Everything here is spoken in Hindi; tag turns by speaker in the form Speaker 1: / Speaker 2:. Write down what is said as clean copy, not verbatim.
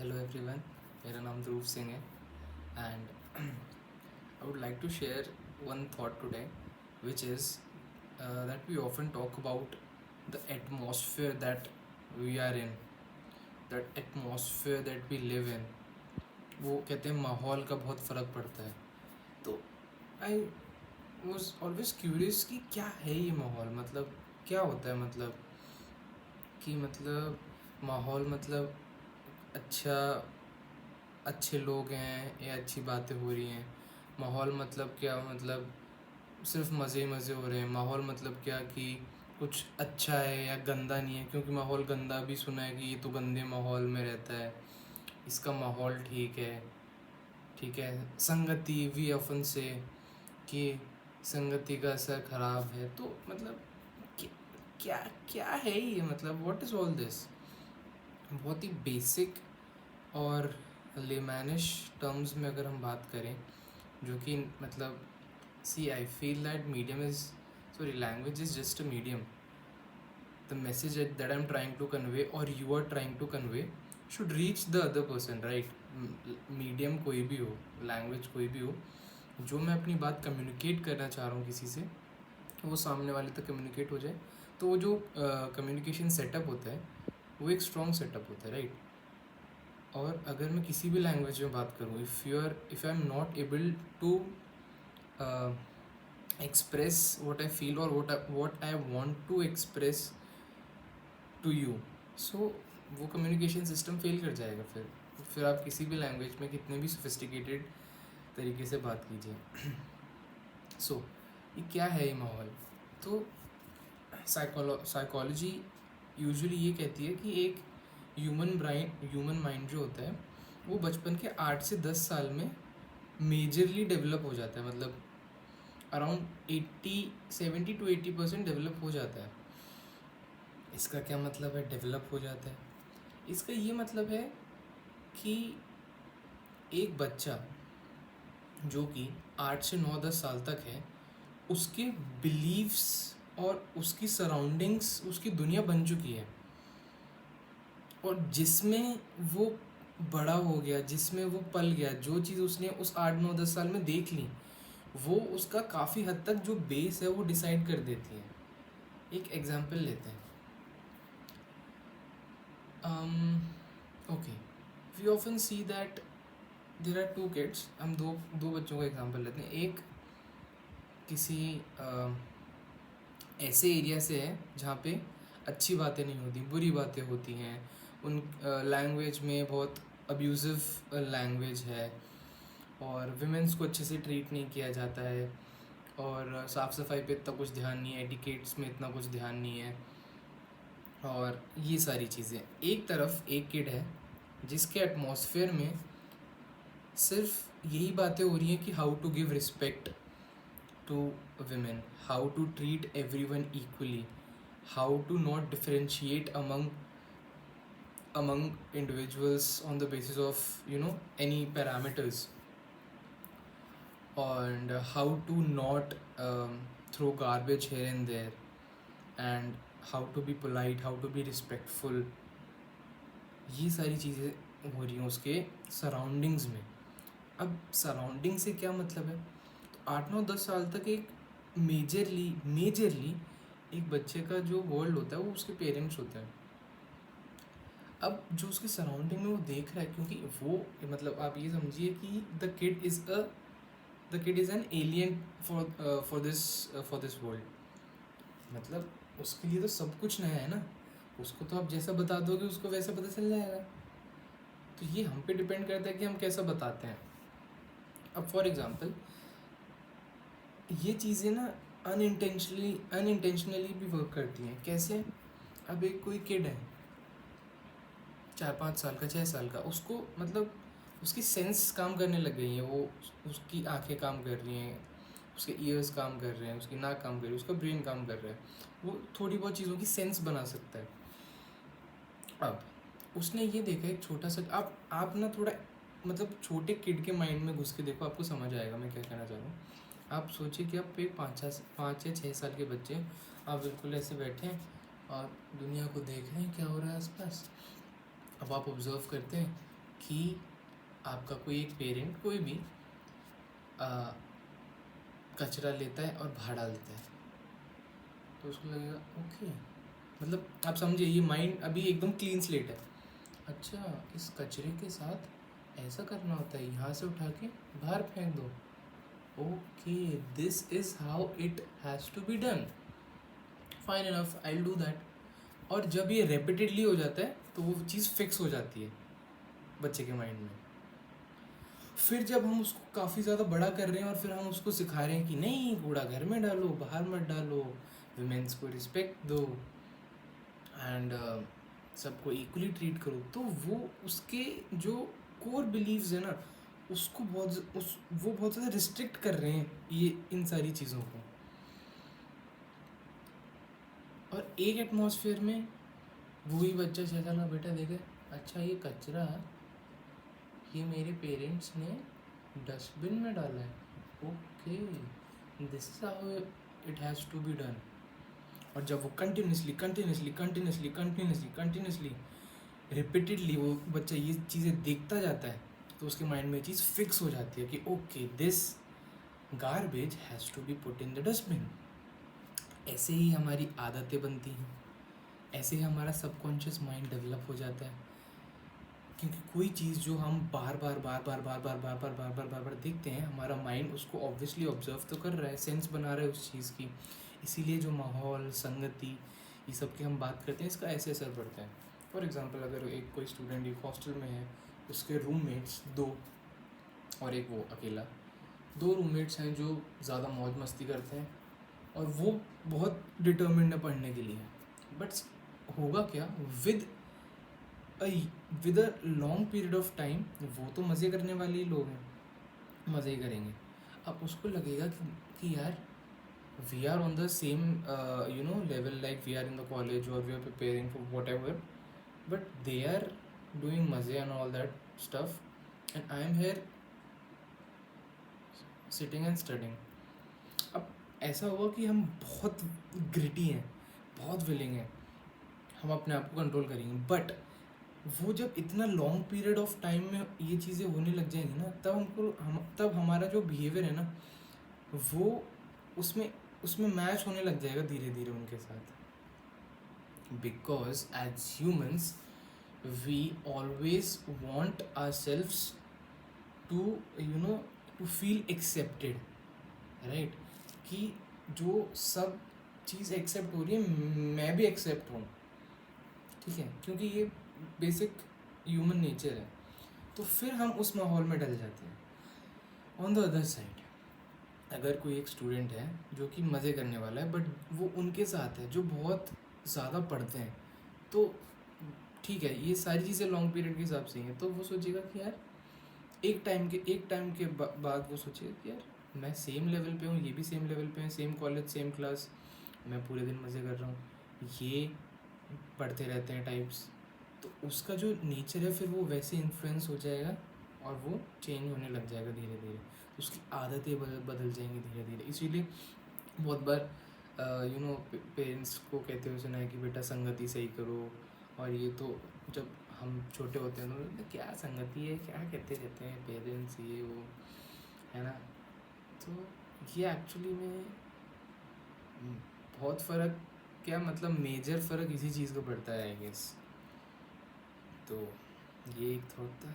Speaker 1: हेलो एवरीवन, मेरा नाम ध्रुव सिंह है and I would like to share one thought today, which is that we often talk about the atmosphere that we are in, that atmosphere that we live in. वो कहते हैं माहौल का बहुत फ़र्क पड़ता है. तो आई वॉज ऑलवेज क्यूरियस कि क्या है ये माहौल, मतलब क्या होता है, मतलब कि मतलब माहौल मतलब अच्छे लोग हैं या अच्छी बातें हो रही हैं. माहौल मतलब क्या, मतलब सिर्फ मज़े हो रहे हैं. माहौल मतलब क्या कि कुछ अच्छा है या गंदा नहीं है, क्योंकि माहौल गंदा भी सुना है कि ये तो गंदे माहौल में रहता है, इसका माहौल ठीक है. संगति वी ऑफन से कि संगति का असर ख़राब है. तो मतलब क्या क्या क्या है ये, मतलब व्हाट इज़ ऑल दिस. बहुत ही बेसिक और लेमैनिश टर्म्स में अगर हम बात करें, जो कि मतलब see I feel that language is just a medium. The message that I'm trying to convey or you are trying to convey should reach the other person, right? Medium कोई भी हो, लैंग्वेज कोई भी हो, जो मैं अपनी बात कम्युनिकेट करना चाह रहा हूँ किसी से, वो सामने वाले तक कम्युनिकेट हो जाए. तो वो जो कम्युनिकेशन सेटअप होता है वो एक स्ट्रॉन्ग सेटअप होता है, राइट? और अगर मैं किसी भी लैंग्वेज में बात करूँ, if I am not able to express what I feel or what I want to express to you, so वो कम्युनिकेशन सिस्टम फेल कर जाएगा. फिर आप किसी भी लैंग्वेज में कितने भी सोफिस्टिकेटेड तरीके से बात कीजिए. सो ये क्या है ये माहौल. तो साइकोलॉजी यूजुअली ये कहती है कि एक ह्यूमन माइंड जो होता है वो बचपन के 8 से 10 साल में मेजरली डेवलप हो जाता है. मतलब अराउंड 70-80% डेवलप हो जाता है. इसका क्या मतलब है डेवलप हो जाता है? इसका ये मतलब है कि एक बच्चा जो कि 8 से 9-10 साल तक है, उसके बिलीव्स और उसकी सराउंडिंग्स उसकी दुनिया बन चुकी है, और जिसमें वो बड़ा हो गया, जिसमें वो पल गया, जो चीज़ उसने उस 8-9-10 साल में देख ली, वो उसका काफ़ी हद तक जो बेस है वो डिसाइड कर देती है. एक एग्जांपल लेते हैं. Okay, we often see that there are 2 kids. हम दो बच्चों का एग्जांपल लेते हैं. एक किसी ऐसे एरिया से है जहाँ पे अच्छी बातें नहीं होती, बुरी बातें होती हैं. उन लैंग्वेज में बहुत अब्यूज़िव लैंग्वेज है, और विमेंस को अच्छे से ट्रीट नहीं किया जाता है, और साफ़ सफाई पे इतना कुछ ध्यान नहीं है, एटिकेट्स में इतना कुछ ध्यान नहीं है, और ये सारी चीज़ें. एक तरफ एक किड है जिसके एटमॉस्फेयर में सिर्फ यही बातें हो रही हैं कि how to give respect to women, how to treat everyone equally, how to not differentiate among individuals on the basis of any parameters, and how to not throw garbage here and there, and how to be polite, how to be respectful. ये सारी चीज़ें हो रही हैं उसके सराउंडिंग्स में. अब सराउंडिंग से क्या मतलब है? तो 8-9-10 साल तक एक मेजरली एक बच्चे का जो वर्ल्ड होता है वो उसके पेरेंट्स होते हैं. अब जो उसके सराउंडिंग में वो देख रहा है, क्योंकि वो मतलब आप ये समझिए कि the kid is an alien for this world. मतलब उसके लिए तो सब कुछ नया है ना. उसको तो आप जैसा बता दोगे उसको वैसा पता चल जाएगा. तो ये हम पे डिपेंड करता है कि हम कैसा बताते हैं. अब फॉर एग्जांपल ये चीज़ें ना अनइंटेंशनली भी वर्क करती हैं. कैसे? अब एक कोई किड है 4-5 साल का, 6 साल का, उसको मतलब उसकी सेंस काम करने लग गई हैं. वो उसकी आंखें काम कर रही हैं, उसके ईयर्स काम कर रहे हैं, उसकी नाक काम कर रही है, उसका ब्रेन काम कर रहा है. वो थोड़ी बहुत चीज़ों की सेंस बना सकता है. अब उसने ये देखा एक छोटा सा, आप ना थोड़ा मतलब छोटे किड के माइंड में घुस के देखो, आपको समझ आएगा मैं क्या कहना चाह रहा हूँ. आप सोचिए कि आप एक 5 या 6 साल के बच्चे, आप बिल्कुल ऐसे बैठे हैं और दुनिया को देख रहे हैं क्या हो रहा है आसपास. अब आप ऑब्ज़र्व करते हैं कि आपका कोई एक पेरेंट कोई भी कचरा लेता है और बाहर डाल देता है, तो उसको लगेगा ओके, मतलब आप समझिए ये माइंड अभी एकदम क्लीन स्लेट है। अच्छा, इस कचरे के साथ ऐसा करना होता है, यहाँ से उठा के बाहर फेंक दो, okay, this is how it has to be done, fine enough, I will do that. और जब ये रेपिटेडली हो जाता है तो वो चीज़ फिक्स हो जाती है बच्चे के माइंड में। फिर जब हम उसको काफ़ी ज़्यादा बड़ा कर रहे हैं और फिर हम उसको सिखा रहे हैं कि नहीं, कूड़ा घर में डालो, बाहर मत डालो, विमेंस को रिस्पेक्ट दो एंड सबको इक्वली ट्रीट करो, तो वो उसके जो कोर बिलीव्स है ना, उसको वो बहुत ज़्यादा रिस्ट्रिक्ट कर रहे हैं ये इन सारी चीज़ों को। और एक एटमॉस्फेयर में वही बच्चा चला बेटा देखे, अच्छा ये कचरा ये मेरे पेरेंट्स ने डस्टबिन में डाला है, okay, this is how it has to be done. और जब वो कंटिन्यूसली रिपीटेडली वो बच्चा ये चीज़ें देखता जाता है, तो उसके माइंड में चीज़ फिक्स हो जाती है कि okay, this garbage has to be put in the dustbin. ऐसे ही हमारी आदतें बनती हैं, ऐसे ही हमारा सबकॉन्शियस माइंड डेवलप हो जाता है। क्योंकि कोई चीज़ जो हम बार बार देखते हैं, हमारा माइंड उसको ऑब्वियसली ऑब्जर्व तो कर रहा है, सेंस बना रहा है उस चीज़ की। इसीलिए जो माहौल, संगति, ये सब की हम बात करते हैं, इसका ऐसे असर पड़ता है। फॉर एग्जांपल, अगर एक कोई स्टूडेंट एक हॉस्टल में है, उसके रूममेट्स 2 और एक वो अकेला, 2 रूममेट्स हैं जो ज़्यादा मौज मस्ती करते हैं और वो बहुत डिटर्मिन्ड है पढ़ने के लिए, बट होगा क्या, with a long period of time वो तो मज़े करने वाले ही लोग हैं, मज़े ही करेंगे। अब उसको लगेगा कि यार we are on the same level, like we are in the college और we are preparing for whatever, but they are doing मज़े and all that stuff and I am here sitting and studying. अब ऐसा हुआ कि हम बहुत ग्रिटी हैं, बहुत विलिंग हैं, हम अपने आप को कंट्रोल करेंगे, बट वो जब इतना लॉन्ग पीरियड ऑफ टाइम में ये चीज़ें होने लग जाएंगी ना, तब हमारा जो बिहेवियर है ना, वो उसमें मैच होने लग जाएगा धीरे धीरे उनके साथ। Because as humans we always want ourselves to feel accepted, right, कि जो सब चीज़ एक्सेप्ट हो रही है मैं भी एक्सेप्ट हूँ, ठीक है, क्योंकि ये बेसिक ह्यूमन नेचर है। तो फिर हम उस माहौल में डल जाते हैं। ऑन द अदर साइड, अगर कोई एक स्टूडेंट है जो कि मज़े करने वाला है, बट वो उनके साथ है जो बहुत ज़्यादा पढ़ते हैं, तो ठीक है, ये सारी चीज़ें लॉन्ग पीरियड के हिसाब से ही हैं, तो वो सोचेगा कि यार एक टाइम के बाद वो सोचेगा कि यार मैं सेम लेवल पे हूँ, ये भी सेम लेवल पे है, सेम कॉलेज सेम क्लास, मैं पूरे दिन मज़े कर रहा हूँ, ये पढ़ते रहते हैं टाइप्स, तो उसका जो नेचर है फिर वो वैसे इन्फ्लुएंस हो जाएगा और वो चेंज होने लग जाएगा धीरे धीरे, उसकी आदतें बदल जाएंगी धीरे धीरे। इसीलिए बहुत बार पेरेंट्स को कहते हुए सुना है कि बेटा संगति सही करो, और ये तो जब हम छोटे होते हैं तो क्या संगति है, क्या कहते रहते हैं पेरेंट्स, ये वो, है ना। तो ये एक्चुअली में बहुत फ़र्क, क्या मतलब मेजर फ़र्क इसी चीज़ का पड़ता है आई गेस। तो ये एक थॉट था।